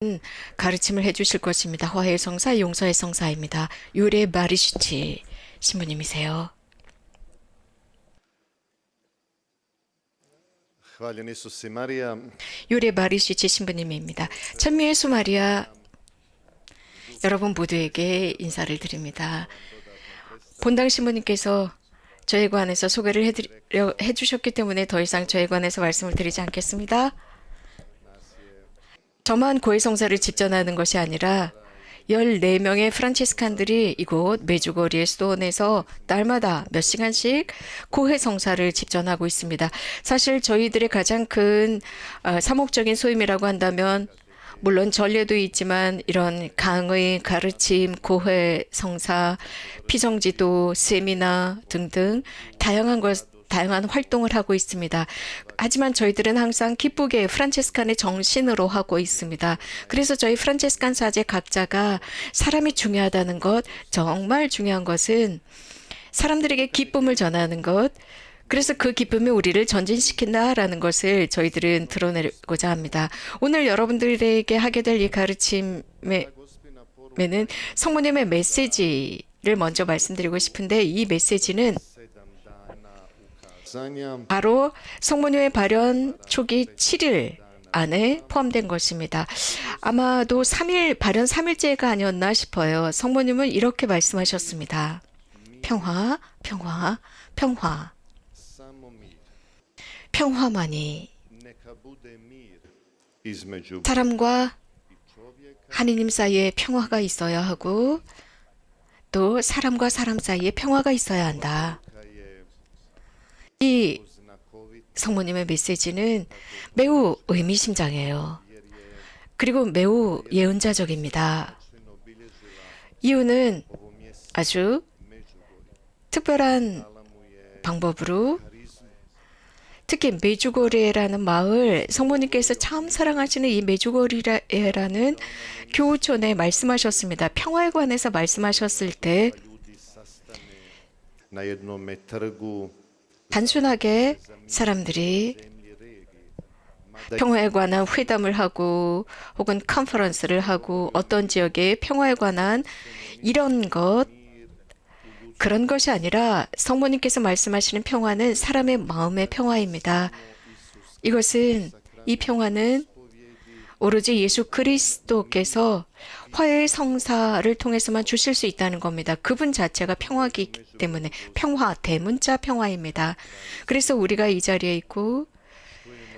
새로운 가르침을 해주실 것입니다. 화해의 성사, 용서의 성사입니다. 유레 마리시치 신부님이세요. 유레 마리시치 신부님입니다. 찬미 예수 마리아, 여러분 모두에게 인사를 드립니다. 본당 신부님께서 저에 관해서 소개를 해주셨기 때문에 더 이상 저에 관해서 말씀을 드리지 않겠습니다. 저만 고해성사를 집전하는 것이 아니라 14명의 프란치스칸들이 이곳 메주거리의 수도원에서 날마다 몇 시간씩 고해성사를 집전하고 있습니다. 사실 저희들의 가장 큰 사목적인 소임이라고 한다면 물론 전례도 있지만 이런 강의, 가르침, 고해, 성사, 피정지도, 세미나 등등 다양한 활동을 하고 있습니다. 하지만 저희들은 항상 기쁘게 프란체스칸의 정신으로 하고 있습니다. 그래서 저희 프란체스칸 사제 각자가 사람이 중요하다는 것, 정말 중요한 것은 사람들에게 기쁨을 전하는 것, 그래서 그 기쁨이 우리를 전진시킨다라는 것을 저희들은 드러내고자 합니다. 오늘 여러분들에게 하게 될 이 가르침에는 성모님의 메시지를 먼저 말씀드리고 싶은데, 이 메시지는 바로 성모님의 발현 초기 7일 안에 포함된 것입니다. 아마도 발현 3일째가 아니었나 싶어요. 성모님은 이렇게 말씀하셨습니다. 평화, 평화, 평화. 평화만이 사람과 하느님 사이에 평화가 있어야 하고 또 사람과 사람 사이에 평화가 있어야 한다. 이 성모님의 메시지는 매우 의미심장해요. 그리고 매우 예언자적입니다. 이유는 아주 특별한 방법으로 특히 메주고리에라는 마을, 성모님께서 참 사랑하시는 이 메주고리에라는 교우촌에 말씀하셨습니다. 평화에 관해서 말씀하셨을 때 단순하게 사람들이 평화에 관한 회담을 하고 혹은 컨퍼런스를 하고 어떤 지역의 평화에 관한 이런 그런 것이 아니라 성모님께서 말씀하시는 평화는 사람의 마음의 평화입니다. 이 평화는 오로지 예수 그리스도께서 화해의 성사를 통해서만 주실 수 있다는 겁니다. 그분 자체가 평화이기 때문에 평화, 대문자 평화입니다. 그래서 우리가 이 자리에 있고,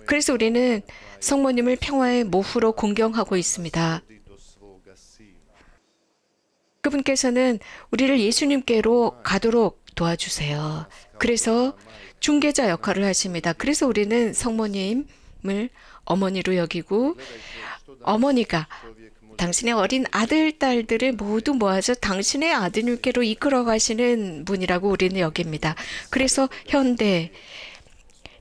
그래서 우리는 성모님을 평화의 모후로 공경하고 있습니다. 그분께서는 우리를 예수님께로 가도록 도와주세요. 그래서 중개자 역할을 하십니다. 그래서 우리는 성모님을 어머니로 여기고 어머니가 당신의 어린 아들, 딸들을 모두 모아서 당신의 아드님께로 이끌어 가시는 분이라고 우리는 여깁니다. 그래서 현대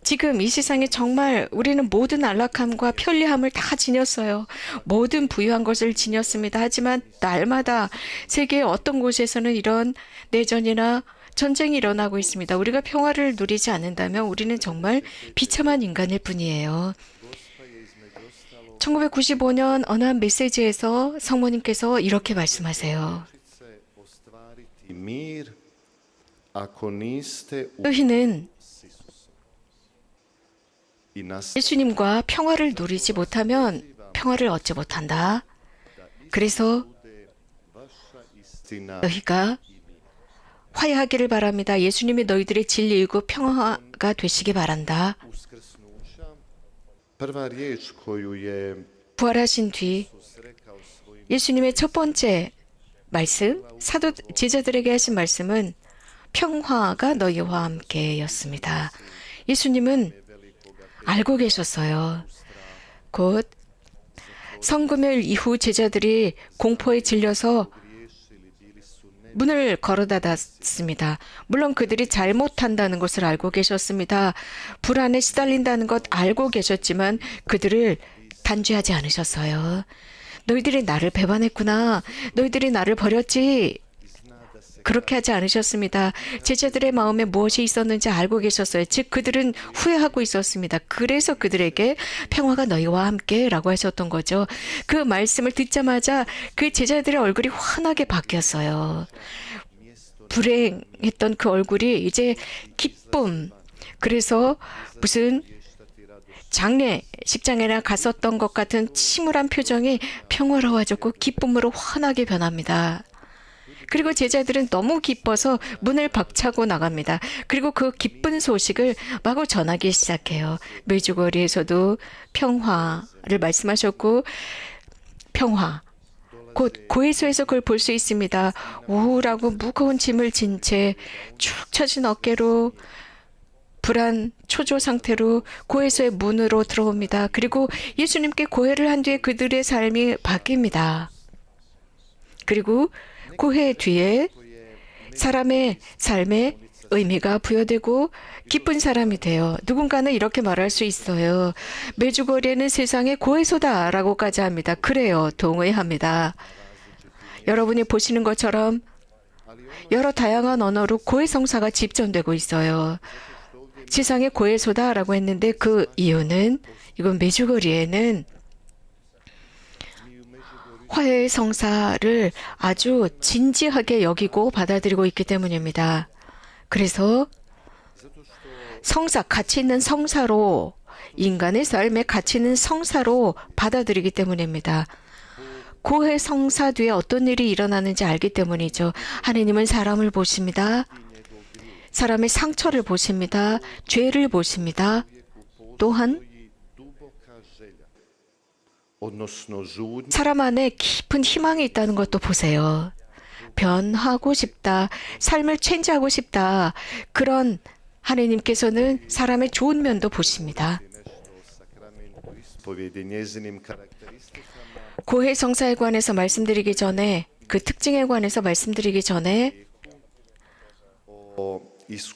지금 이 세상에 정말 우리는 모든 안락함과 편리함을 다 지녔어요. 모든 부유한 것을 지녔습니다. 하지만 날마다 세계의 어떤 곳에서는 이런 내전이나 전쟁이 일어나고 있습니다. 우리가 평화를 누리지 않는다면 우리는 정말 비참한 인간일 뿐이에요. 1995년 어느 한 메시지에서 성모님께서 이렇게 말씀하세요. 너희는 예수님과 평화를 누리지 못하면 평화를 얻지 못한다. 그래서 너희가 화해하기를 바랍니다. 예수님이 너희들의 진리이고 평화가 되시기 바란다. 부활하신 뒤 예수님의 첫 번째 말씀, 사도 제자들에게 하신 말씀은 평화가 너희와 함께였습니다. 예수님은 알고 계셨어요. 곧 성금요일 이후 제자들이 공포에 질려서 문을 걸어 닫았습니다. 물론 그들이 잘못한다는 것을 알고 계셨습니다. 불안에 시달린다는 것 알고 계셨지만 그들을 단죄하지 않으셨어요. 너희들이 나를 배반했구나. 너희들이 나를 버렸지. 그렇게 하지 않으셨습니다. 제자들의 마음에 무엇이 있었는지 알고 계셨어요. 즉 그들은 후회하고 있었습니다. 그래서 그들에게 평화가 너희와 함께라고 하셨던 거죠. 그 말씀을 듣자마자 그 제자들의 얼굴이 환하게 바뀌었어요. 불행했던 그 얼굴이 이제 기쁨. 그래서 무슨 장례식장에나 갔었던 것 같은 침울한 표정이 평화로워졌고 기쁨으로 환하게 변합니다. 그리고 제자들은 너무 기뻐서 문을 박차고 나갑니다. 그리고 그 기쁜 소식을 마구 전하기 시작해요. 메주거리에서도 평화를 말씀하셨고 평화. 곧 고해소에서 그걸 볼 수 있습니다. 우울하고 무거운 짐을 진 채 축 처진 어깨로 불안 초조 상태로 고해소의 문으로 들어옵니다. 그리고 예수님께 고해를 한 뒤에 그들의 삶이 바뀝니다. 그리고 고해 뒤에 사람의 삶에 의미가 부여되고 기쁜 사람이 돼요. 누군가는 이렇게 말할 수 있어요. 메주거리에는 세상의 고해소다라고까지 합니다. 그래요. 동의합니다. 여러분이 보시는 것처럼 여러 다양한 언어로 고해성사가 집전되고 있어요. 세상의 고해소다라고 했는데 그 이유는 이건 메주거리에는 화해의 성사를 아주 진지하게 여기고 받아들이고 있기 때문입니다. 그래서 성사, 가치 있는 성사로 인간의 삶에 가치 있는 성사로 받아들이기 때문입니다. 고해 성사 뒤에 어떤 일이 일어나는지 알기 때문이죠. 하느님은 사람을 보십니다. 사람의 상처를 보십니다. 죄를 보십니다. 또한 사람 안에 깊은 희망이 있다는 것도 보세요. 변하고 싶다. 삶을 체인지하고 싶다. 그런 하느님께서는 사람의 좋은 면도 보십니다. 고해 성사에 관해서 말씀드리기 전에 그 특징에 관해서 말씀드리기 전에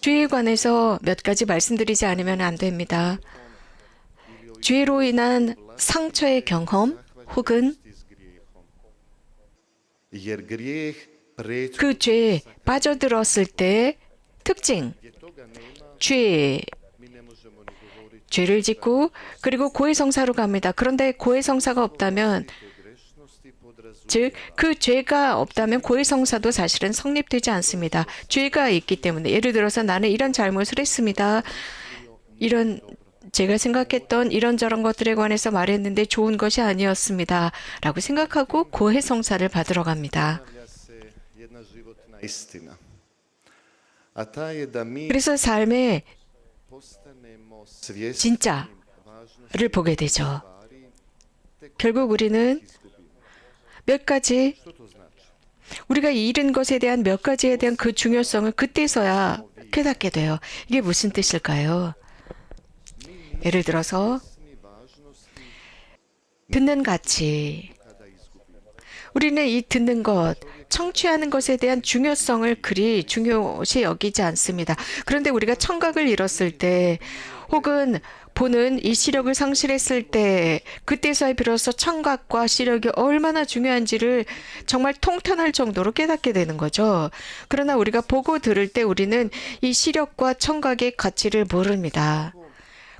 죄에 관해서 몇 가지 말씀드리지 않으면 안 됩니다. 죄로 인한 상처의 경험 혹은 그 죄에 빠져들었을 때의 특징, 죄를 짓고 그리고 고해성사로 갑니다. 그런데 고해성사가 없다면 즉 그 죄가 없다면 고해성사도 사실은 성립되지 않습니다. 죄가 있기 때문에 예를 들어서 나는 이런 잘못을 했습니다. 이런 제가 생각했던 이런저런 것들에 관해서 말했는데 좋은 것이 아니었습니다. 라고 생각하고 고해성사를 받으러 갑니다. 그래서 삶의 진짜를 보게 되죠. 결국 우리는 몇 가지 우리가 잃은 것에 대한 몇 가지에 대한 그 중요성을 그때서야 깨닫게 돼요. 이게 무슨 뜻일까요? 예를 들어서 듣는 가치. 우리는 이 듣는 것, 청취하는 것에 대한 중요성을 그리 중요시 여기지 않습니다. 그런데 우리가 청각을 잃었을 때 혹은 보는 이 시력을 상실했을 때 그때서야 비로소 청각과 시력이 얼마나 중요한지를 정말 통탄할 정도로 깨닫게 되는 거죠. 그러나 우리가 보고 들을 때 우리는 이 시력과 청각의 가치를 모릅니다.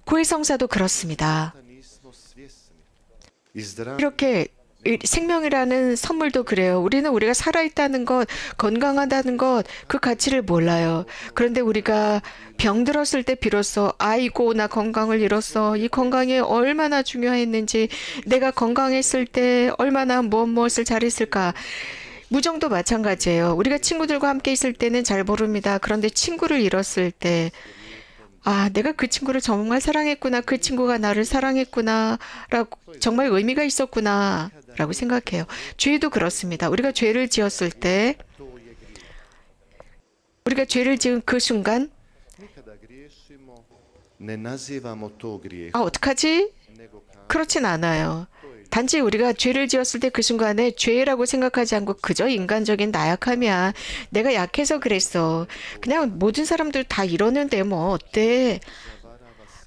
고해성사도 그렇습니다. 이렇게 생명이라는 선물도 그래요. 우리는 우리가 살아있다는 것, 건강하다는 것, 그 가치를 몰라요. 그런데 우리가 병들었을 때 비로소 아이고 나 건강을 잃었어. 이 건강이 얼마나 중요했는지 내가 건강했을 때 얼마나 무엇을 잘했을까. 무정도 마찬가지예요. 우리가 친구들과 함께 있을 때는 잘 모릅니다. 그런데 친구를 잃었을 때 아, 내가 그 친구를 정말 사랑했구나. 그 친구가 나를 사랑했구나. 라고, 정말 의미가 있었구나. 라고 생각해요. 죄도 그렇습니다. 우리가 죄를 지었을 때, 우리가 죄를 지은 그 순간, 아, 어떡하지? 그렇진 않아요. 단지 우리가 죄를 지었을 때 그 순간에 죄라고 생각하지 않고 그저 인간적인 나약함이야. 내가 약해서 그랬어. 그냥 모든 사람들 다 이러는데 뭐 어때?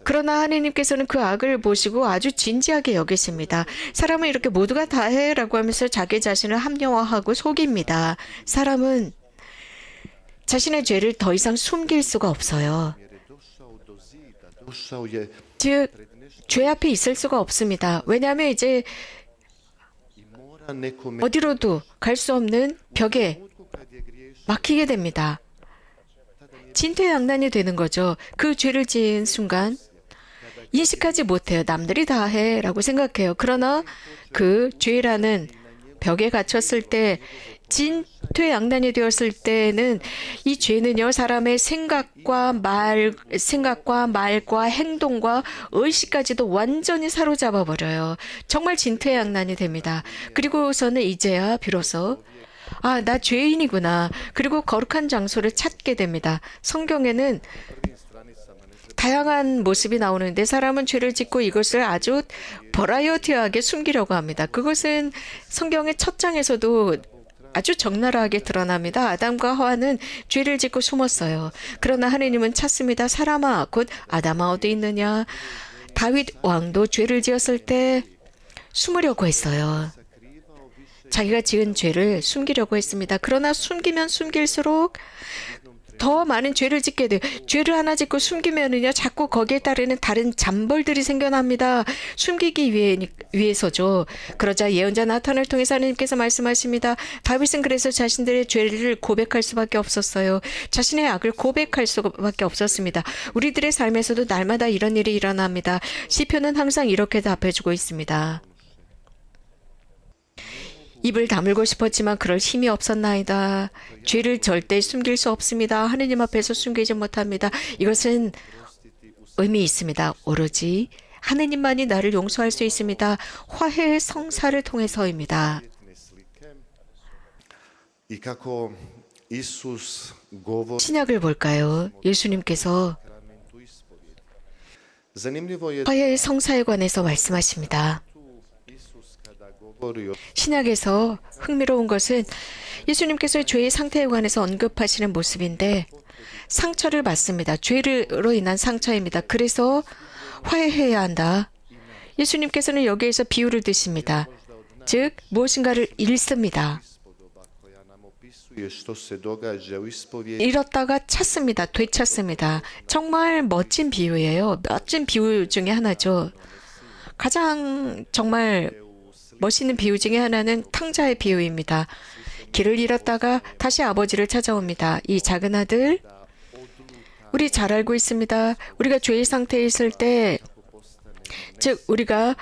그러나 하느님께서는 그 악을 보시고 아주 진지하게 여기십니다. 사람은 이렇게 모두가 다 해라고 하면서 자기 자신을 합리화하고 속입니다. 사람은 자신의 죄를 더 이상 숨길 수가 없어요. 즉, 죄 앞에 있을 수가 없습니다. 왜냐하면 이제 어디로도 갈 수 없는 벽에 막히게 됩니다. 진퇴양난이 되는 거죠. 그 죄를 지은 순간 인식하지 못해요. 남들이 다 해라고 생각해요. 그러나 그 죄라는 벽에 갇혔을 때, 진퇴양난이 되었을 때는 이 죄는요, 사람의 생각과 말과 행동과 의식까지도 완전히 사로잡아 버려요. 정말 진퇴양난이 됩니다. 그리고서는 이제야 비로소 아, 나 죄인이구나. 그리고 거룩한 장소를 찾게 됩니다. 성경에는 다양한 모습이 나오는데 사람은 죄를 짓고 이것을 아주 버라이어티하게 숨기려고 합니다. 그것은 성경의 첫 장에서도 아주 적나라하게 드러납니다. 아담과 하와는 죄를 짓고 숨었어요. 그러나 하느님은 찾습니다. 사람아, 곧 아담아 어디 있느냐? 다윗 왕도 죄를 지었을 때 숨으려고 했어요. 자기가 지은 죄를 숨기려고 했습니다. 그러나 숨기면 숨길수록 더 많은 죄를 짓게 돼요. 죄를 하나 짓고 숨기면은요, 자꾸 거기에 따르는 다른 잠벌들이 생겨납니다. 숨기기 위해서죠. 그러자 예언자 나탄을 통해서 하나님께서 말씀하십니다. 다윗은 그래서 자신들의 죄를 고백할 수밖에 없었어요. 자신의 악을 고백할 수밖에 없었습니다. 우리들의 삶에서도 날마다 이런 일이 일어납니다. 시편은 항상 이렇게 답해주고 있습니다. 입을 다물고 싶었지만 그럴 힘이 없었나이다. 죄를 절대 숨길 수 없습니다. 하느님 앞에서 숨기지 못합니다. 이것은 의미 있습니다. 오로지 하느님만이 나를 용서할 수 있습니다. 화해의 성사를 통해서입니다. 신약을 볼까요? 예수님께서 화해의 성사에 관해서 말씀하십니다. 신약에서 흥미로운 것은 예수님께서 죄의 상태에 관해서 언급하시는 모습인데 상처를 받습니다. 죄로 인한 상처입니다. 그래서 화해해야 한다. 예수님께서는 여기에서 비유를 드십니다. 즉 무엇인가를 잃습니다. 잃었다가 찾습니다. 되찾습니다. 정말 멋진 비유예요. 멋진 비유 중에 하나죠. 가장 정말 멋있는 비유 중에 하나는 탕자의 비유입니다. 길을 잃었다가 다시 아버지를 찾아옵니다. 이 작은 아들, 우리 잘 알고 있습니다. 우리가 죄의 상태에 있을 때, 즉 우리가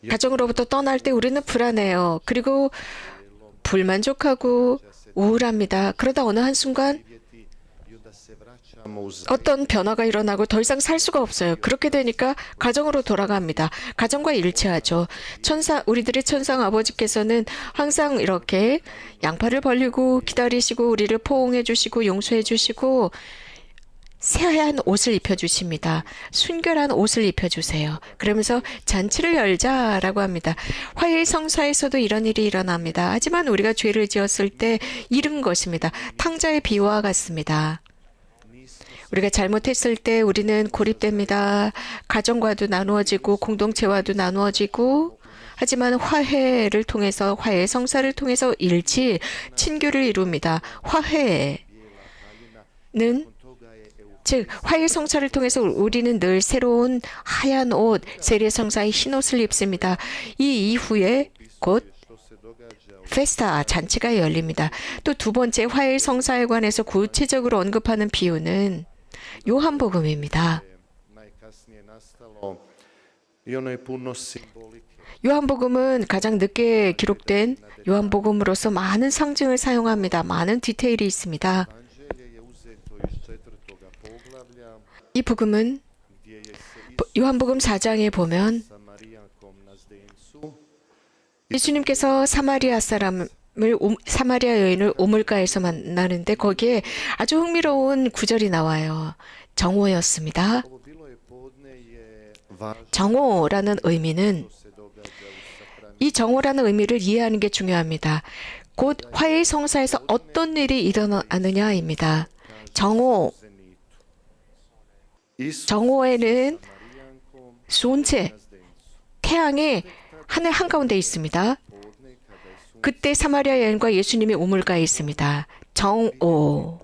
가정으로부터 떠날 때 우리는 불안해요. 그리고 불만족하고 우울합니다. 그러다 어느 한순간 어떤 변화가 일어나고 더 이상 살 수가 없어요. 그렇게 되니까 가정으로 돌아갑니다. 가정과 일치하죠. 우리들의 천상 아버지께서는 항상 이렇게 양팔을 벌리고 기다리시고 우리를 포옹해 주시고 용서해 주시고 새하얀 옷을 입혀주십니다. 순결한 옷을 입혀주세요. 그러면서 잔치를 열자라고 합니다. 화해의 성사에서도 이런 일이 일어납니다. 하지만 우리가 죄를 지었을 때 잃은 것입니다. 탕자의 비유와 같습니다. 우리가 잘못했을 때 우리는 고립됩니다. 가정과도 나누어지고 공동체와도 나누어지고 하지만 화해를 통해서 화해의 성사를 통해서 일치, 친교를 이룹니다. 화해는 즉 화해의 성사를 통해서 우리는 늘 새로운 하얀 옷, 세례 성사의 흰 옷을 입습니다. 이 이후에 곧 페스타 잔치가 열립니다. 또 두 번째 화해의 성사에 관해서 구체적으로 언급하는 비유는 요한복음입니다. 요한복음은 가장 늦게 기록된 요한복음으로서 많은 상징을 사용합니다. 많은 디테일이 있습니다. 이 복음은 요한복음 4장에 보면 예수님께서 사마리아 여인을 우물가에서 만나는데 거기에 아주 흥미로운 구절이 나와요. 정오였습니다. 정오라는 의미는 이 정오라는 의미를 이해하는 게 중요합니다. 곧 화해의 성사에서 어떤 일이 일어나느냐입니다. 정오에는 손체, 태양이 하늘 한가운데 있습니다. 그때 사마리아 여인과 예수님이 우물가에 있습니다. 정오.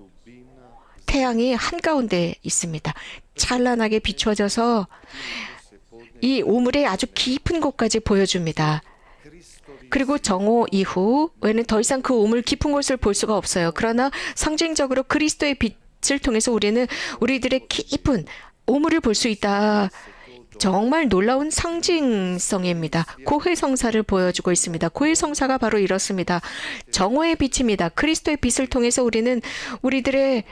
태양이 한가운데 있습니다. 찬란하게 비춰져서 이 우물의 아주 깊은 곳까지 보여줍니다. 그리고 정오 이후에는 더 이상 그 우물 깊은 곳을 볼 수가 없어요. 그러나 상징적으로 그리스도의 빛을 통해서 우리는 우리들의 깊은 우물을 볼 수 있다. 정말 놀라운 상징성입니다. 고해성사를 보여주고 있습니다. 고해성사가 바로 이렇습니다. 정오의 빛입니다. 그리스도의 빛을 통해서 우리는 우리들의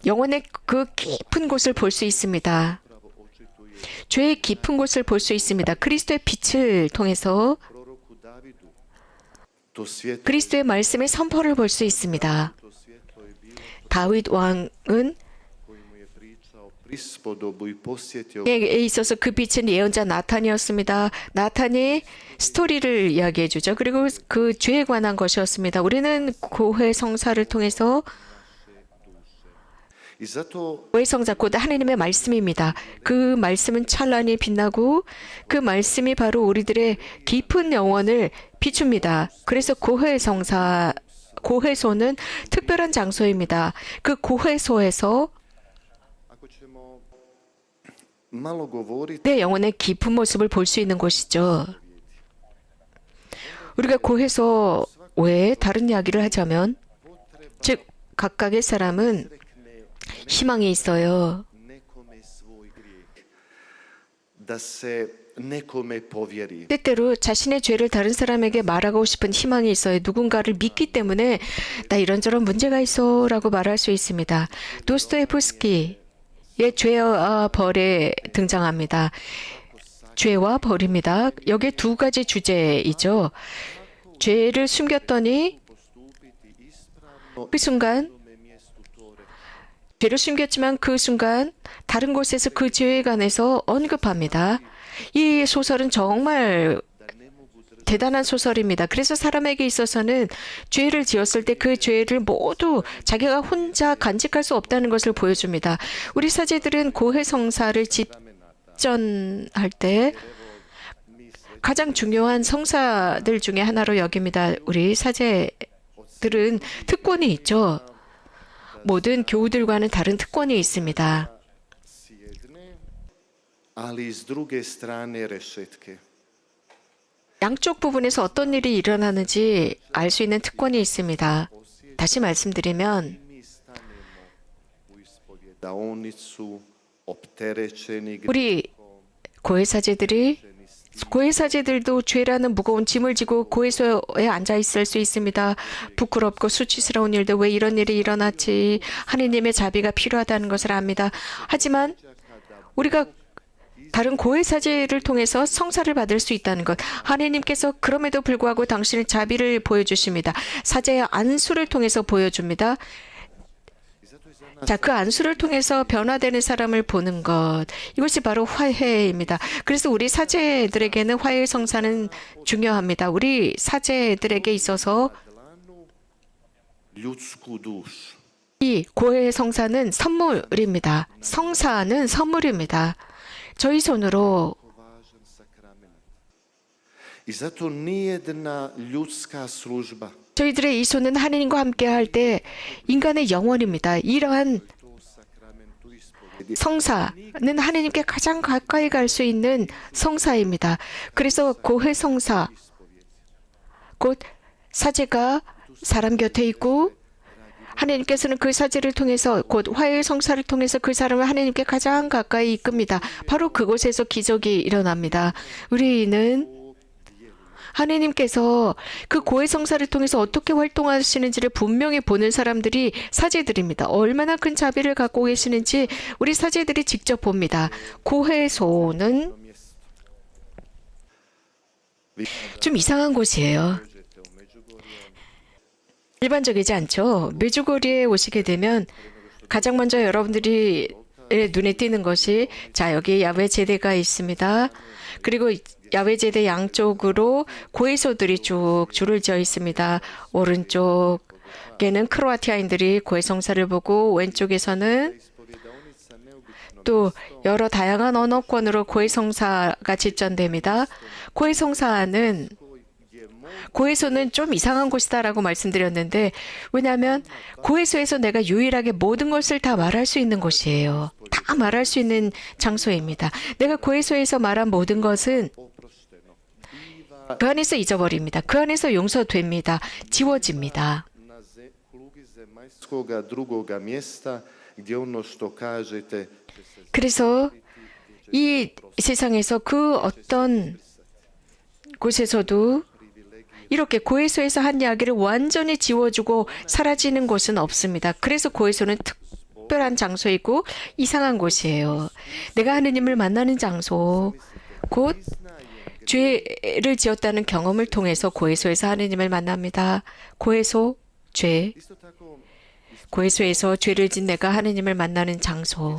영혼의 그 깊은 곳을 볼 수 있습니다. 죄의 깊은 곳을 볼 수 있습니다. 그리스도의 빛을 통해서 그리스도의 말씀의 선포를 볼 수 있습니다. 다윗 왕은 에 있어서 그 빛은 예언자 나탄이었습니다. 나탄이 스토리를 이야기해 주죠. 그리고 그 죄에 관한 것이었습니다. 우리는 고해성사를 통해서 고해성사 곧 하나님의 말씀입니다. 그 말씀은 찬란히 빛나고 그 말씀이 바로 우리들의 깊은 영혼을 비춥니다. 그래서 고해소는 특별한 장소입니다. 그 고해소에서 내 영혼의 깊은 모습을 볼 수 있는 곳이죠. 우리가 고해소 외에 다른 이야기를 하자면, 즉 각각의 사람은 희망이 있어요. 때때로 자신의 죄를 다른 사람에게 말하고 싶은 희망이 있어요. 누군가를 믿기 때문에 나 이런저런 문제가 있어 라고 말할 수 있습니다. 도스토옙스키의 죄와 벌에 등장합니다. 죄와 벌입니다. 여기에 두 가지 주제이죠. 죄를 숨겼더니 그 순간 죄를 숨겼지만 그 순간 다른 곳에서 그 죄에 관해서 언급합니다. 이 소설은 정말 대단한 소설입니다. 그래서 사람에게 있어서는 죄를 지었을 때 그 죄를 모두 자기가 혼자 간직할 수 없다는 것을 보여줍니다. 우리 사제들은 고해성사를 집전할 때 가장 중요한 성사들 중에 하나로 여깁니다. 우리 사제들은 특권이 있죠. 모든 교우들과는 다른 특권이 있습니다. 양쪽 부분에서 어떤 일이 일어나는지 알 수 있는 특권이 있습니다. 다시 말씀드리면 우리 고해사제들도 죄라는 무거운 짐을 지고 고해소에 앉아 있을 수 있습니다. 부끄럽고 수치스러운 일들, 왜 이런 일이 일어났지? 하느님의 자비가 필요하다는 것을 압니다. 하지만 우리가 다른 고해사제를 통해서 성사를 받을 수 있다는 것, 하느님께서 그럼에도 불구하고 당신의 자비를 보여주십니다. 사제의 안수를 통해서 보여줍니다. 자, 그 안수를 통해서 변화되는 사람을 보는 것, 이것이 바로 화해입니다. 그래서 우리 사제들에게는 화해 성사는 중요합니다. 우리 사제들에게 있어서 이 고해 성사는 선물입니다. 성사는 선물입니다. 저희 손으로 저희들의 이 손은 하나님과 함께 할 때 인간의 영혼입니다. 이러한 성사는 하나님께 가장 가까이 갈 수 있는 성사입니다. 그래서 고해 성사, 곧 사제가 사람 곁에 있고 하나님께서는 그 사제를 통해서 곧 화해의 성사를 통해서 그 사람을 하나님께 가장 가까이 이끕니다. 바로 그곳에서 기적이 일어납니다. 우리는 하나님께서 그 고해 성사를 통해서 어떻게 활동하시는지를 분명히 보는 사람들이 사제들입니다. 얼마나 큰 자비를 갖고 계시는지 우리 사제들이 직접 봅니다. 고해소는 좀 이상한 곳이에요. 일반적이지 않죠. 메주고리에 오시게 되면 가장 먼저 여러분들이 눈에 띄는 것이, 자, 여기 야훼 제대가 있습니다. 그리고 야훼 제대 양쪽으로 고해소들이 쭉 줄을 지어 있습니다. 오른쪽에는 크로아티아인들이 고해 성사를 보고, 왼쪽에서는 또 여러 다양한 언어권으로 고해 성사가 집전됩니다. 고해 성사는 고해소는 좀 이상한 곳이다라고 말씀드렸는데 왜냐하면 고해소에서 내가 유일하게 모든 것을 다 말할 수 있는 곳이에요. 다 말할 수 있는 장소입니다. 내가 고해소에서 말한 모든 것은 그 안에서 잊어버립니다. 그 안에서 용서됩니다. 지워집니다. 그래서 이 세상에서 그 어떤 곳에서도 이렇게 고해소에서 한 이야기를 완전히 지워주고 사라지는 곳은 없습니다. 그래서 고해소는 특별한 장소이고 이상한 곳이에요. 내가 하느님을 만나는 장소, 곧 죄를 지었다는 경험을 통해서 고해소에서 하느님을 만납니다. 고해소, 죄. 고해소에서 죄를 진 내가 하느님을 만나는 장소.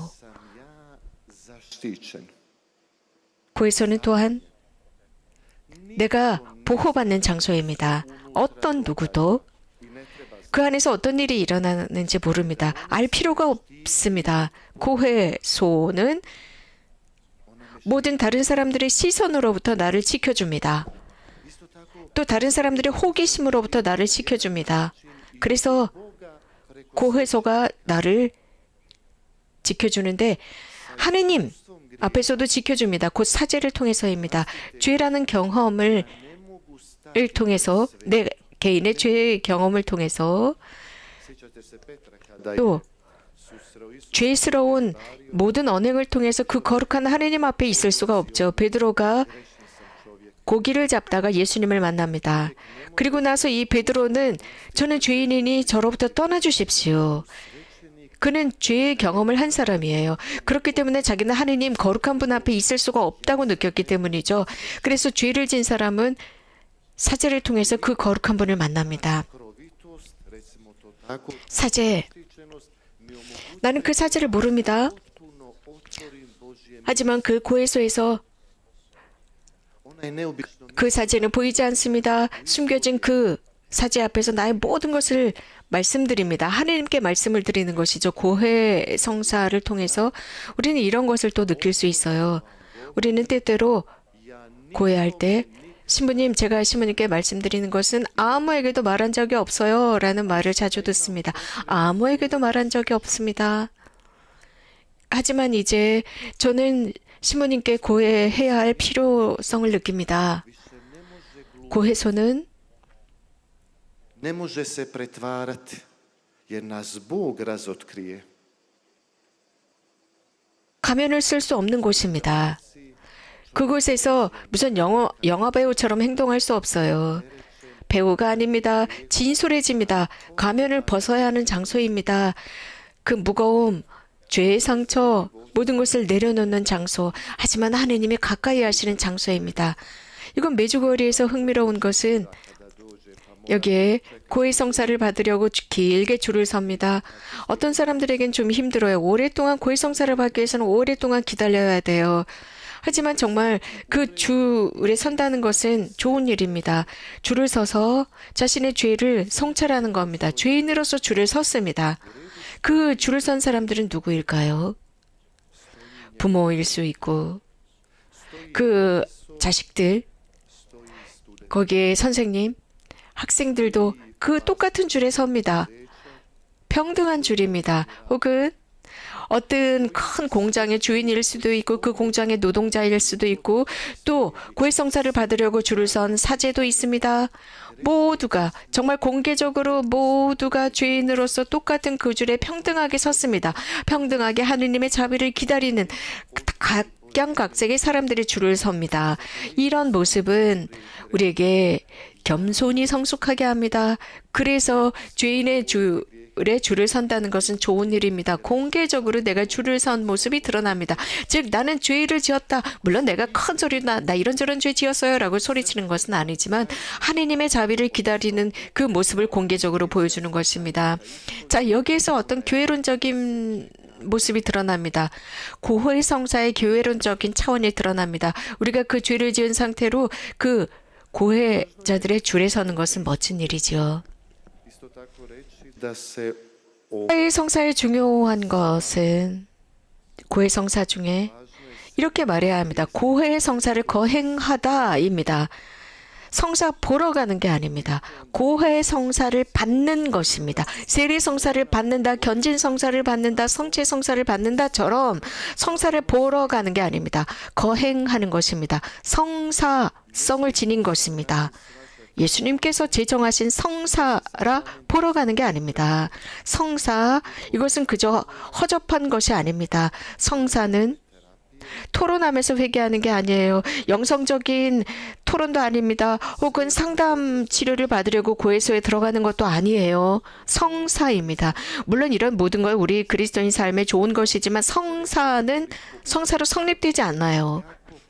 고해소는 또한 내가 보호받는 장소입니다. 어떤 누구도 그 안에서 어떤 일이 일어나는지 모릅니다. 알 필요가 없습니다. 고해소는 모든 다른 사람들의 시선으로부터 나를 지켜줍니다. 또 다른 사람들의 호기심으로부터 나를 지켜줍니다. 그래서 고해소가 나를 지켜주는데 하느님 앞에서도 지켜줍니다. 곧 사죄를 통해서입니다. 죄라는 경험을 통해서 내 개인의 죄의 경험을 통해서 또 죄스러운 모든 언행을 통해서 그 거룩한 하느님 앞에 있을 수가 없죠. 베드로가 고기를 잡다가 예수님을 만납니다. 그리고 나서 이 베드로는 저는 죄인이니 저로부터 떠나 주십시오. 그는 죄의 경험을 한 사람이에요. 그렇기 때문에 자기는 하느님 거룩한 분 앞에 있을 수가 없다고 느꼈기 때문이죠. 그래서 죄를 진 사람은 사죄를 통해서 그 거룩한 분을 만납니다. 사죄. 나는 그 사죄를 모릅니다. 하지만 그 고해소에서 그 사죄는 보이지 않습니다. 숨겨진 그 사죄 앞에서 나의 모든 것을 말씀드립니다. 하나님께 말씀을 드리는 것이죠. 고해 성사를 통해서 우리는 이런 것을 또 느낄 수 있어요. 우리는 때때로 고해할 때 신부님, 제가 신부님께 말씀드리는 것은 아무에게도 말한 적이 없어요 라는 말을 자주 듣습니다. 아무에게도 말한 적이 없습니다. 하지만 이제 저는 신부님께 고해해야 할 필요성을 느낍니다. 고해소는 Ne može se pretvarati jer nas Bog razotkrije. 가면을 쓸 수 없는 곳입니다. 그곳에서 무슨 영화 배우처럼 행동할 수 없어요. 배우가 아닙니다. 진솔해집니다. 가면을 벗어야 하는 장소입니다. 그 무거움, 죄의 상처, 모든 것을 내려놓는 장소. 하지만 하느님이 가까이 하시는 장소입니다. 이건 메주거리에서 흥미로운 것은 여기에 고해 성사를 받으려고 길게 줄을 섭니다. 어떤 사람들에겐 좀 힘들어요. 오랫동안 고해 성사를 받기 위해서는 오랫동안 기다려야 돼요. 하지만 정말 그 줄에 선다는 것은 좋은 일입니다. 줄을 서서 자신의 죄를 성찰하는 겁니다. 죄인으로서 줄을 섰습니다. 그 줄을 선 사람들은 누구일까요? 부모일 수 있고 그 자식들, 거기에 선생님, 학생들도 그 똑같은 줄에 섭니다. 평등한 줄입니다. 혹은 어떤 큰 공장의 주인일 수도 있고 그 공장의 노동자일 수도 있고 또 고해성사를 받으려고 줄을 선 사제도 있습니다. 모두가 정말 공개적으로 모두가 죄인으로서 똑같은 그 줄에 평등하게 섰습니다. 평등하게 하느님의 자비를 기다리는 각양각색의 사람들이 줄을 섭니다. 이런 모습은 우리에게 겸손히 성숙하게 합니다. 그래서 죄인의 줄을 선다는 것은 좋은 일입니다. 공개적으로 내가 줄을 선 모습이 드러납니다. 즉 나는 죄를 지었다. 물론 내가 큰 소리로 나 이런저런 죄 지었어요 라고 소리치는 것은 아니지만 하느님의 자비를 기다리는 그 모습을 공개적으로 보여주는 것입니다. 자, 여기에서 어떤 교회론적인 모습이 드러납니다. 고해 성사의 교회론적인 차원이 드러납니다. 우리가 그 죄를 지은 상태로 그 고해자들의 줄에 서는 것은 멋진 일이지요. 고해 성사의 중요한 것은 고해 성사 중에 이렇게 말해야 합니다. 고해 성사를 거행하다입니다. 성사 보러 가는 게 아닙니다. 고해 성사를 받는 것입니다. 세례 성사를 받는다, 견진 성사를 받는다, 성체 성사를 받는다처럼 성사를 보러 가는 게 아닙니다. 거행하는 것입니다. 성사성을 지닌 것입니다. 예수님께서 제정하신 성사라 보러 가는 게 아닙니다. 성사, 이것은 그저 허접한 것이 아닙니다. 성사는 토론하면서 회개하는 게 아니에요. 영성적인 토론도 아닙니다. 혹은 상담 치료를 받으려고 고해소에 들어가는 것도 아니에요. 성사입니다. 물론 이런 모든 걸 우리 그리스도인 삶에 좋은 것이지만 성사는 성사로 성립되지 않나요?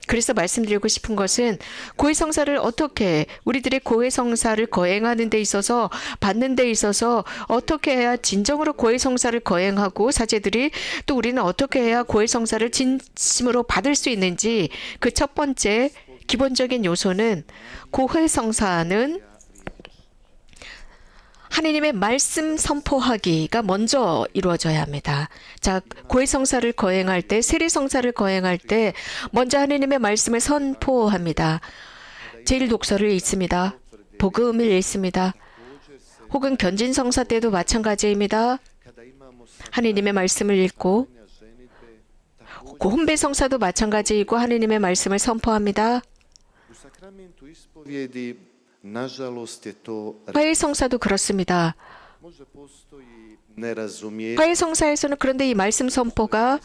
그래서 말씀드리고 싶은 것은 고해성사를 어떻게 우리들의 고해성사를 거행하는 데 있어서 받는 데 있어서 어떻게 해야 진정으로 고해성사를 거행하고 사제들이 또 우리는 어떻게 해야 고해성사를 진심으로 받을 수 있는지 그 첫 번째 기본적인 요소는 고해성사는 하나님의 말씀 선포하기가 먼저 이루어져야 합니다. 자, 고해성사를 거행할 때, 세례성사를 거행할 때 먼저 하나님의 말씀을 선포합니다. 제일 독서를 읽습니다. 복음을 읽습니다. 혹은 견진성사 때도 마찬가지입니다. 하나님의 말씀을 읽고 혼배성사도 마찬가지이고 하나님의 말씀을 선포합니다. 화해성사도 그렇습니다. 화해성사에서는 그런데 이 말씀 선포가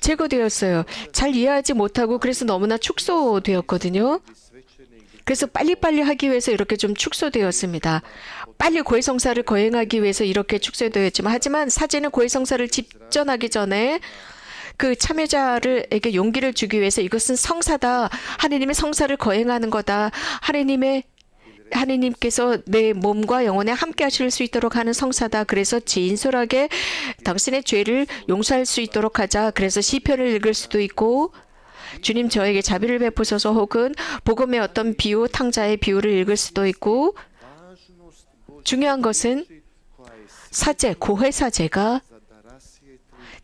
제거되었어요. 잘 이해하지 못하고 그래서 너무나 축소되었거든요. 그래서 빨리빨리 하기 위해서 이렇게 좀 축소되었습니다. 빨리 고해성사를 거행하기 위해서 이렇게 축소되었지만 하지만 사제는 고해성사를 집전하기 전에 그 참여자에게 용기를 주기 위해서 이것은 성사다. 하나님의 성사를 거행하는 거다. 하나님께서 내 몸과 영혼에 함께 하실 수 있도록 하는 성사다. 그래서 진솔하게 당신의 죄를 용서할 수 있도록 하자. 그래서 시편을 읽을 수도 있고 주님 저에게 자비를 베푸소서 혹은 복음의 어떤 비유, 탕자의 비유를 읽을 수도 있고 중요한 것은 사제, 고해사제가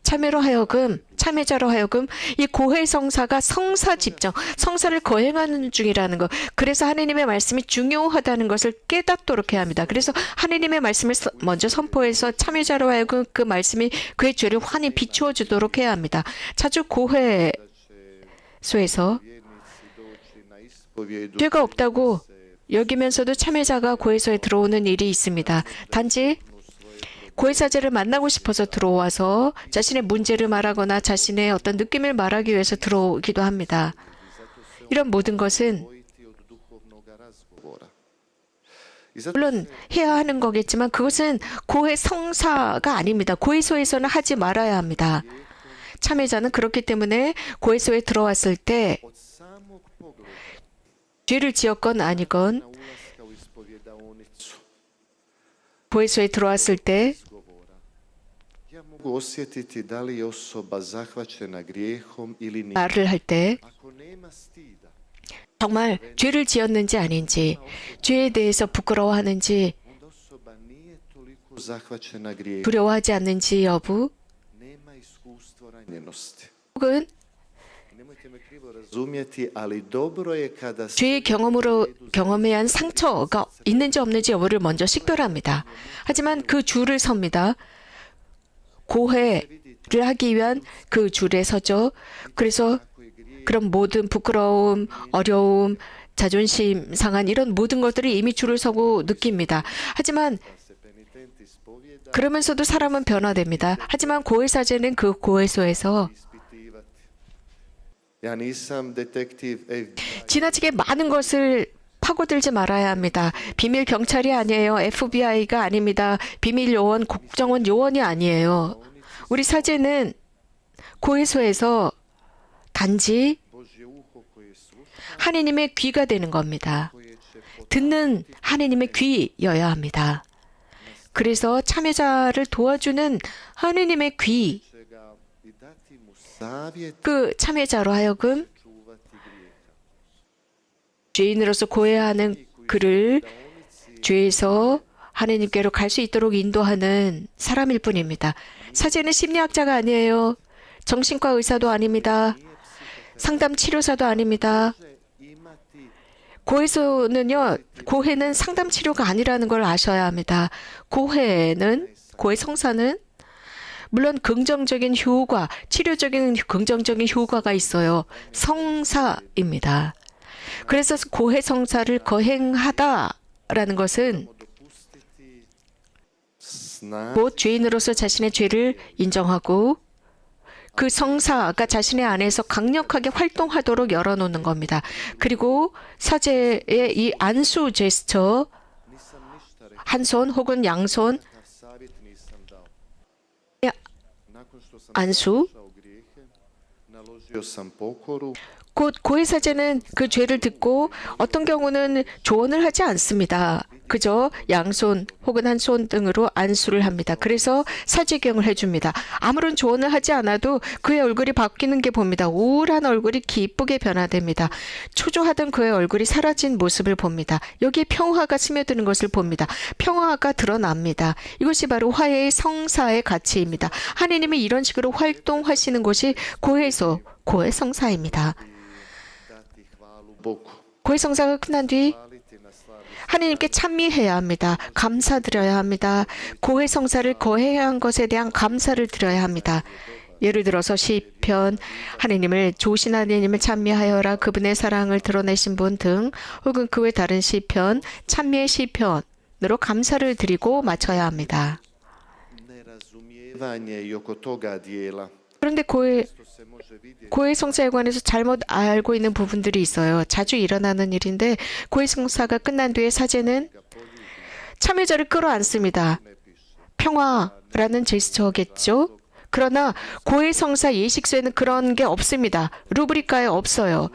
참여자로 하여금 이 고해성사가 성사 집정, 성사를 거행하는 중이라는 것. 그래서 하나님의 말씀이 중요하다는 것을 깨닫도록 해야 합니다. 그래서 하나님의 말씀을 먼저 선포해서 참여자로 하여금 그 말씀이 그의 죄를 환히 비추어 주도록 해야 합니다. 자주 고해소에서 죄가 없다고 여기면서도 참여자가 고해소에 들어오는 일이 있습니다. 단지 고해사제를 만나고 싶어서 들어와서 자신의 문제를 말하거나 자신의 어떤 느낌을 말하기 위해서 들어오기도 합니다. 이런 모든 것은 물론 해야 하는 거겠지만 그것은 고해성사가 아닙니다. 고해소에서는 하지 말아야 합니다. 참여자는 그렇기 때문에 고해소에 들어왔을 때 죄를 지었건 아니건 고해소에 들어왔을 때 말을 할 때 정말 죄를 지었는지 아닌지, 죄에 대해서 부끄러워하는지, 두려워하지 않는지 여부, 혹은 죄의 경험해야 한 상처가 있는지 없는지 여부를 먼저 식별합니다. 하지만 그 줄을 섭니다. 고해를 하기 위한 그 줄에 서죠. 그래서 그런 모든 부끄러움, 어려움, 자존심 상한 이런 모든 것들이 이미 줄을 서고 느낍니다. 하지만 그러면서도 사람은 변화됩니다. 하지만 고해사제는 그 고해소에서 지나치게 많은 것을 파고들지 말아야 합니다. 비밀 경찰이 아니에요. FBI가 아닙니다. 비밀 요원, 국정원 요원이 아니에요. 우리 사제는 고해소에서 단지 하나님의 귀가 되는 겁니다. 듣는 하나님의 귀여야 합니다. 그래서 참여자를 도와주는 하나님의 귀, 그 참여자로 하여금 죄인으로서 고해하는 그를 죄에서 하나님께로 갈 수 있도록 인도하는 사람일 뿐입니다. 사제는 심리학자가 아니에요. 정신과 의사도 아닙니다. 상담 치료사도 아닙니다. 고해는 상담 치료가 아니라는 걸 아셔야 합니다. 고해 성사는 물론 긍정적인 효과, 치료적인 긍정적인 효과가 있어요. 성사입니다. 그래서 고해 성사를 거행하다라는 것은 곧 죄인으로서 자신의 죄를 인정하고 그 성사가 자신의 안에서 강력하게 활동하도록 열어놓는 겁니다. 그리고 사제의 이 안수 제스처, 한 손 혹은 양손 안수, 곧 고해사제는 그 죄를 듣고 어떤 경우는 조언을 하지 않습니다. 그저 양손 혹은 한 손 등으로 안수를 합니다. 그래서 사제경을 해줍니다. 아무런 조언을 하지 않아도 그의 얼굴이 바뀌는 게 봅니다. 우울한 얼굴이 기쁘게 변화됩니다. 초조하던 그의 얼굴이 사라진 모습을 봅니다. 여기에 평화가 스며드는 것을 봅니다. 평화가 드러납니다. 이것이 바로 화해의 성사의 가치입니다. 하나님이 이런 식으로 활동하시는 곳이 고해 성사입니다. 고해 성사가 끝난 뒤 하나님께 찬미해야 합니다. 감사드려야 합니다. 고해 성사를 거해한 것에 대한 감사를 드려야 합니다. 예를 들어서 시편, 하나님을 좋으신 하나님을 찬미하여라, 그분의 사랑을 드러내신 분 등, 혹은 그 외 다른 시편, 찬미의 시편으로 감사를 드리고 마쳐야 합니다. 그런데 고해 성사에 관해서 잘못 알고 있는 부분들이 있어요. 자주 일어나는 일인데 고해 성사가 끝난 뒤에 사제는 참여자를 끌어안습니다. 평화라는 제스처겠죠. 그러나 고해 성사 예식소에는 그런 게 없습니다. 루브리카에 없어요.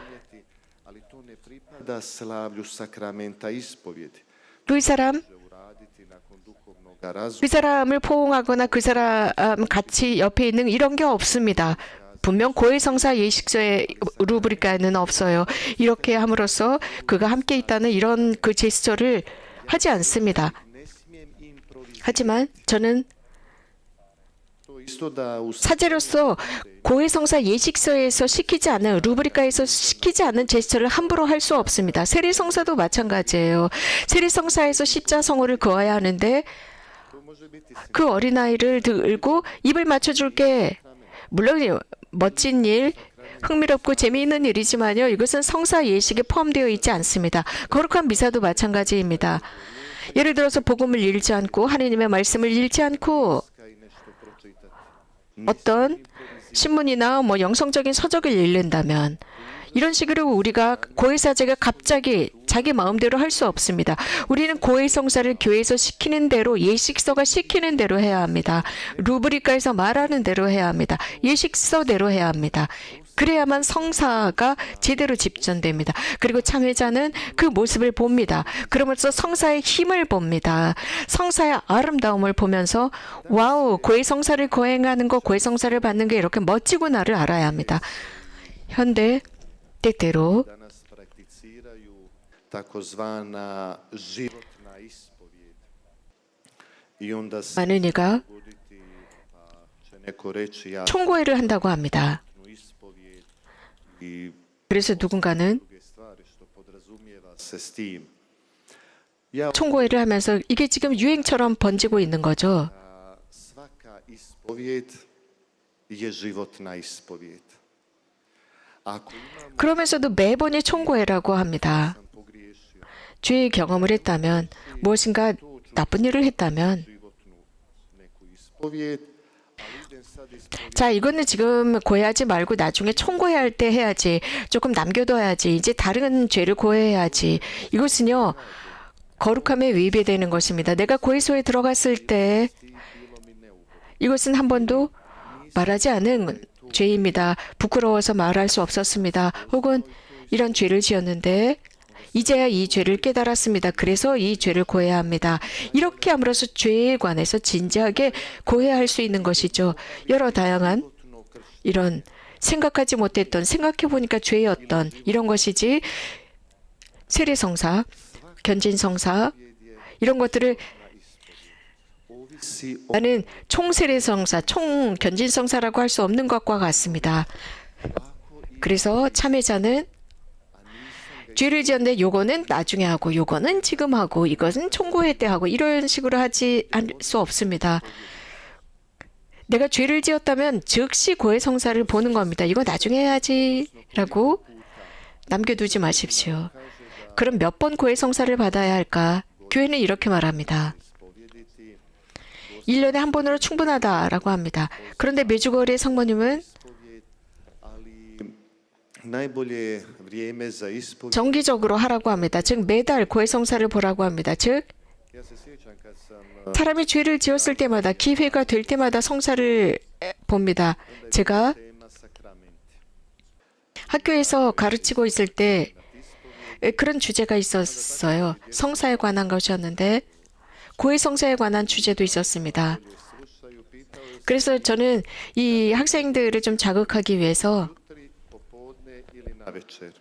그 사람을 포옹하거나 그 사람 같이 옆에 있는 이런 게 없습니다. 분명 고해 성사 예식소의 루브리카에는 없어요. 이렇게 함으로써 그가 함께 있다는 이런 그 제스처를 하지 않습니다. 하지만 저는 사제로서 고해 성사 예식소에서 시키지 않은, 루브리카에서 시키지 않은 제스처를 함부로 할 수 없습니다. 세례 성사도 마찬가지예요. 세례 성사에서 십자성호를 그어야 하는데 그 어린아이를 들고 입을 맞춰줄게. 물론 멋진 일, 흥미롭고 재미있는 일이지만요. 이것은 성사 예식에 포함되어 있지 않습니다. 거룩한 미사도 마찬가지입니다. 예를 들어서 복음을 읽지 않고 하나님의 말씀을 읽지 않고 어떤 신문이나 영성적인 서적을 읽는다면 이런 식으로 우리가 고해사제가 갑자기 자기 마음대로 할 수 없습니다. 우리는 고해 성사를 교회에서 시키는 대로, 예식서가 시키는 대로 해야 합니다. 루브리카에서 말하는 대로 해야 합니다. 예식서대로 해야 합니다. 그래야만 성사가 제대로 집전됩니다. 그리고 참여자는 그 모습을 봅니다. 그러면서 성사의 힘을 봅니다. 성사의 아름다움을 보면서 와우, 고해 성사를 거행하는 거, 고해 성사를 받는 게 이렇게 멋지구나를 알아야 합니다. 현대 때때로 많은 이가 총고회를 한다고 합니다. 그래서 누군가는 총고회를 하면서 이게 지금 유행처럼 번지고 있는 거죠. 그러면서도 매번이 총고회라고 합니다. 죄의 경험을 했다면, 무엇인가 나쁜 일을 했다면, 자, 이거는 지금 고해하지 말고 나중에 총고해할 때 해야지. 조금 남겨둬야지. 이제 다른 죄를 고해해야지. 이것은요, 거룩함에 위배되는 것입니다. 내가 고해소에 들어갔을 때 이것은 한 번도 말하지 않은 죄입니다. 부끄러워서 말할 수 없었습니다. 혹은 이런 죄를 지었는데 이제야 이 죄를 깨달았습니다. 그래서 이 죄를 고해야 합니다. 이렇게 함으로써 죄에 관해서 진지하게 고해할 수 있는 것이죠. 여러 다양한 이런 생각하지 못했던, 생각해보니까 죄였던 이런 것이지, 세례성사, 견진성사 이런 것들을 나는 총세례성사, 총견진성사라고 할 수 없는 것과 같습니다. 그래서 참여자는 죄를 지었는데 요거는 나중에 하고 요거는 지금 하고 이것은 총고회 때 하고 이런 식으로 하지 않을 수 없습니다. 내가 죄를 지었다면 즉시 고해성사를 보는 겁니다. 이거 나중에 해야지라고 남겨두지 마십시오. 그럼 몇 번 고해성사를 받아야 할까? 교회는 이렇게 말합니다. 1년에 한 번으로 충분하다라고 합니다. 그런데 메주거리의 성모님은 najbolje vrijeme za ispovijed. 정기적으로 하라고 합니다. 즉 매달 고해성사를 보라고 합니다. 즉 Ja se sjećam kad sam 사람이 죄를 지었을 때마다 기회가 될 때마다 성사를 봅니다. 제가 tema sakramenti. 학교에서 가르치고 있을 때 그런 주제가 있었어요. 성사에 관한 것이었는데 고해성사에 관한 주제도 있었습니다. Slušaju, pitao je 그래서 저는 이 학생들을 좀 자극하기 위해서 jutri, popodne ili navečer.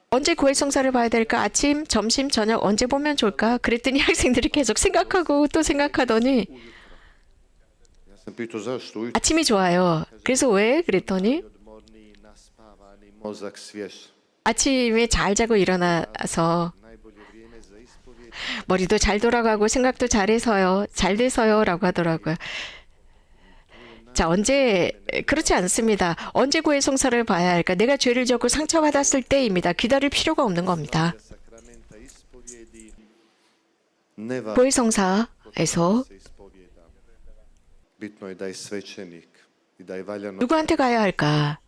언제 고해성사를 봐야 될까? 아침, 점심, 저녁 언제 보면 좋을까? 그랬더니 학생들이 계속 생각하고 또 생각하더니 Ja sam pitao zašto ujutro 아침이 좋아요. 그래서 왜? 그랬더니 odmorniji, naspavani, mozak svjež. 아침에 잘 자고 일어나서 Najbolje vrijeme za ispovijed. 머리도 잘 돌아가고 생각도 잘해서요. 잘 돼서요. 라고 하더라고요. 자, 언제, 그렇지 않습니다. 언제 고해성사를 봐야 할까? 내가 죄를 지었고 상처받았을 때입니다. 기다릴 필요가 없는 겁니다. Sakramenta ispovjedi ne važno 고해성사에서 se ispovjeda. Bitno je da je svećenik i da je valjano 누구한테 가야 할까?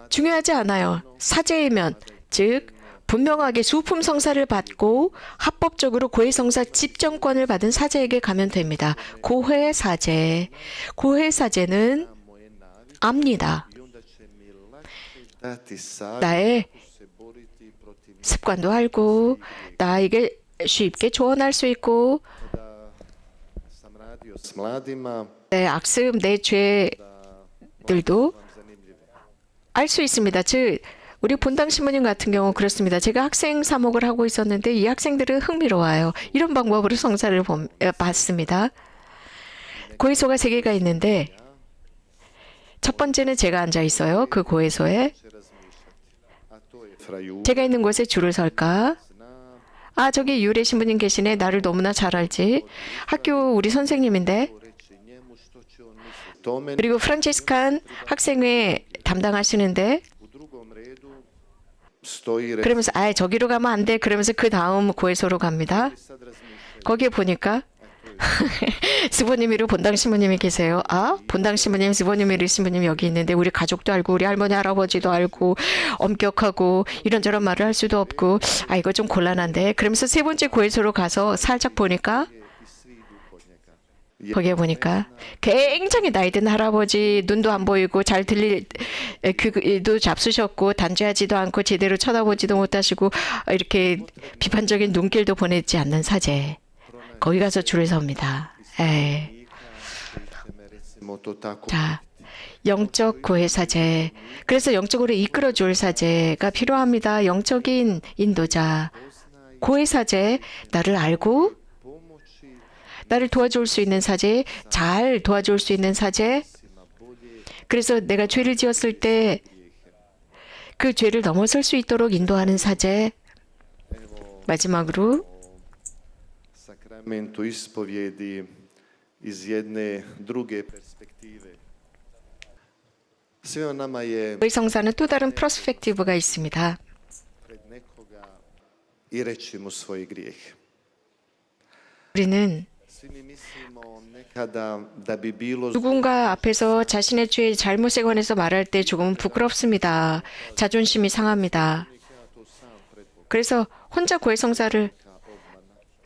중요하지 않아요. 사제이면, 즉 분명하게 수품 성사를 받고 합법적으로 고해성사 집정권을 받은 사제에게 가면 됩니다. 고해사제. 고해사제는 moje navike 압니다. i onda će mi lakše dati savjet 나의 se boriti protiv 습관도 알고 나에게 쉽게 조언할 수 있고 da sam radio s mladima 내 악습, 내 죄들도 vam zanimljive. 알 수 있습니다. 즉 우리 본당 신부님 같은 경우 그렇습니다. 제가 학생 사목을 하고 있었는데 이 학생들은 흥미로워요. 이런 방법으로 성사를 받습니다. 고해소가 3개가 있는데 첫 번째는 제가 앉아 있어요. 그 고해소에 Će razmišljati. A to je fraju 제가 있는 곳에 줄을 설까? zna 아, 저기 유래 신부님 계시네. 나를 너무나 잘 알지. 학교 우리 선생님인데. reći njemu što će on misliti. Tome 그리고 프란치스칸 학생회 담당하시는데 u drugom redu stoji reći 그러면서 아, 저기로 가면 안 돼. 그러면서 그 다음 고해소로 갑니다. sad razmišljaju. 거기에 보니까 스보니미르 본당 신부님이 계세요. 아, 본당 신부님, 스보니미르 신부님 여기 있는데 우리 가족도 알고 우리 할머니 할아버지도 알고 엄격하고 이런저런 말을 할 수도 없고 아 이거 좀 곤란한데 그러면서 3번째 고해소로 가서 살짝 보니까 I svi idu kod njega. 거기에 보니까 굉장히 나이 든 할아버지 눈도 안 보이고 잘 들릴 귀도 잡수셨고 단죄하지도 않고 제대로 쳐다보지도 못하시고 이렇게 비판적인 눈길도 보내지 않는 사제 거기 가서 줄을 섭니다. 에이. Recimo to tako. 자, 영적 고해 사제. 그래서 영적으로 이끌어줄 사제가 필요합니다. 영적인 인도자. 고해 사제, 나를 알고 Pomoći 나를 도와줄 수 있는 사제, 잘 도와줄 수 있는 사제. ima bolje 그래서 내가 죄를 지었을 때 그 죄를 넘어설 수 있도록 인도하는 사제. evo 마지막으로 sakramentu ispovjedi iz jedne druge perspektive. Svima nama je 의성사는 또 다른 프로스펙티브가 있습니다. pred nekoga i reći mu svoj grijeh. 우리는 Svi mi mislimo nekada da bi bilo 누군가 앞에서 자신의 죄 잘못에 관해서 말할 때 조금 부끄럽습니다. 자존심이 상합니다. 그래서 혼자 고해성사를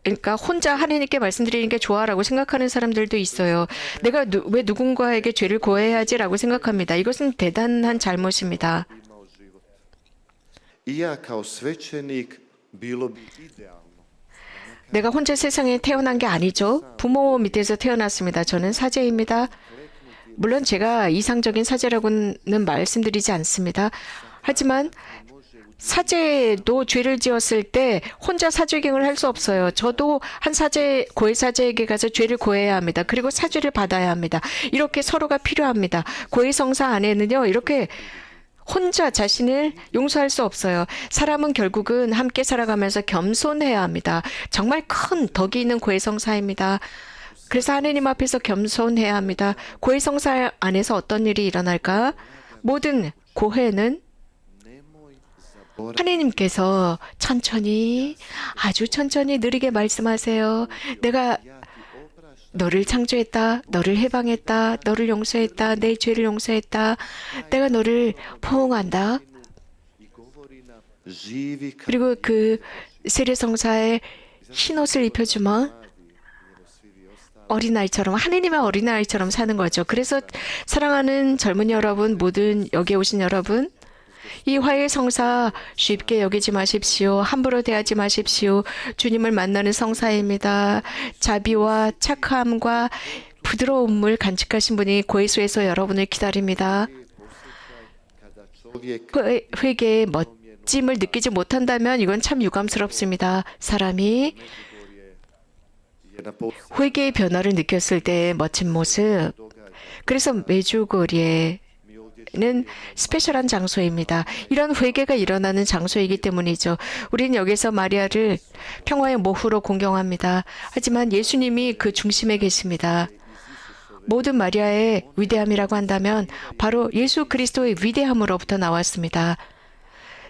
그러니까 혼자 하나님께 말씀드리는 게 좋아라고 생각하는 사람들도 있어요. 내가 왜 누군가에게 죄를 고해야지라고 생각합니다. 이것은 대단한 잘못입니다. imao život. I ja kao svećenik bilo bi idealno. 내가 혼자 세상에 태어난 게 아니죠. 부모 밑에서 태어났습니다. 저는 사제입니다. 물론 제가 이상적인 사제라고는 말씀드리지 않습니다. 하지만 사제도 죄를 지었을 때 혼자 사죄경을 할 수 없어요. 저도 한 사제, 고해사제에게 가서 죄를 고해야 합니다. 그리고 사죄를 받아야 합니다. 이렇게 서로가 필요합니다. 고해성사 안에는요, 이렇게 혼자 자신을 용서할 수 없어요. 사람은 결국은 함께 살아가면서 겸손해야 합니다. 정말 큰 덕이 있는 고해성사입니다. 그래서 하느님 앞에서 겸손해야 합니다. 고해성사 안에서 어떤 일이 일어날까? 모든 고해는 하느님께서 천천히, 아주 천천히 느리게 말씀하세요. 내가 너를 창조했다. 너를 해방했다. 너를 용서했다. 내 죄를 용서했다. 내가 너를 포옹한다. 그리고 그 세례성사에 흰옷을 입혀주면 어린아이처럼, 하느님의 어린아이처럼 사는 거죠. 그래서 사랑하는 젊은 여러분, 모든 여기에 오신 여러분, 이 화해 성사 쉽게 여기지 마십시오. 함부로 대하지 마십시오. 주님을 만나는 성사입니다. 자비와 착함과 부드러움을 간직하신 분이 고해수에서 여러분을 기다립니다. 회개의 멋짐을 느끼지 못한다면 이건 참 유감스럽습니다. 사람이 회개의 변화를 느꼈을 때의 멋진 모습. 그래서 메주고리에 는 스페셜한 장소입니다. 이런 회개가 일어나는 장소이기 때문이죠. 우리는 여기서 마리아를 평화의 모후로 공경합니다. 하지만 예수님이 그 중심에 계십니다. 모든 마리아의 위대함이라고 한다면 바로 예수 그리스도의 위대함으로부터 나왔습니다.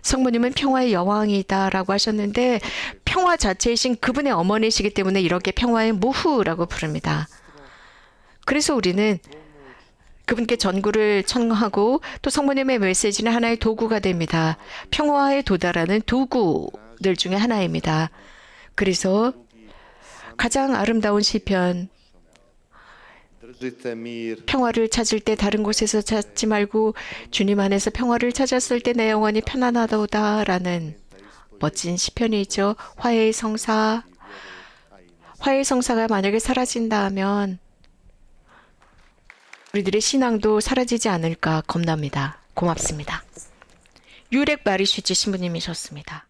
성모님은 평화의 여왕이다라고 하셨는데 평화 자체이신 그분의 어머니시기 때문에 이렇게 평화의 모후라고 부릅니다. 그래서 우리는 그분께 전구를 청하고 또 성모님의 메시지는 하나의 도구가 됩니다. 평화에 도달하는 도구들 중에 하나입니다. 그래서 가장 아름다운 시편, 평화를 찾을 때 다른 곳에서 찾지 말고 주님 안에서 평화를 찾았을 때 내 영혼이 편안하도다라는 멋진 시편이죠. 화해의 성사. 화해의 성사가 만약에 사라진다면 우리들의 신앙도 사라지지 않을까 겁납니다. 고맙습니다. 유렉 마리슈치 신부님이셨습니다.